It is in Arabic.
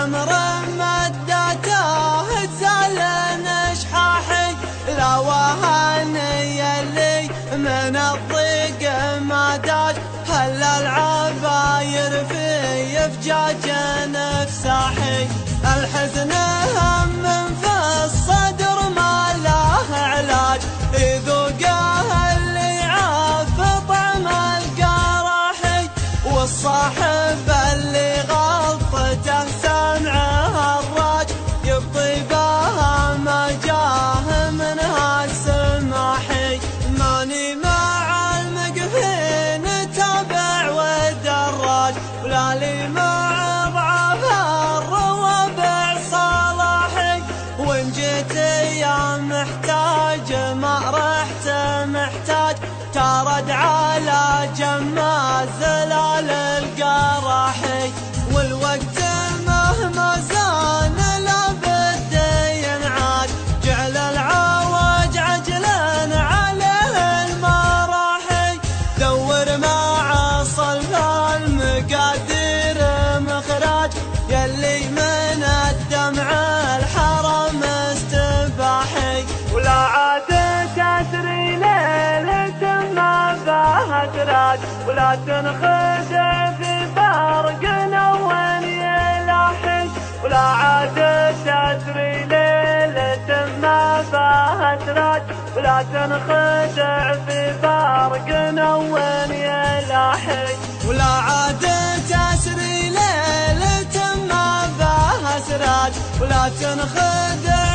العمر مدته تزال نشحاحي، لا وهني اللي من الضيق ما داش، هلا العباير في فجاج نفساحي. الحزن هم في الصدر ما له علاج، يذوقه اللي عاف طعم القراحي، والصاحب اللي غلطته سمعه الراج، يبطيبها ما جاه منها السماحي. ماني مع المقفين تابع والدراج، ولا لي مع ضعف الروابع صلاحي، وان جيت يا محتاج ما رحت محتاج، ترد على جمع زلال القراحي. والوقت مهما زان لابد ينعاد، جعل العواج عجلا عليه المراحي، دور مع صلب المقادير مخراج، يلي من الدمع الحرم استباحي. ولا عاد تسري ليلة ما بها سراج، ولا تنخدع في فرقنا وين يلاحق، ولا عاد تسري ليلة ما بها سراج، ولا تنخدع في فرقنا وين يلاحق. ولا عاد تسري ليلة ما بها سراج، ولا تنخدع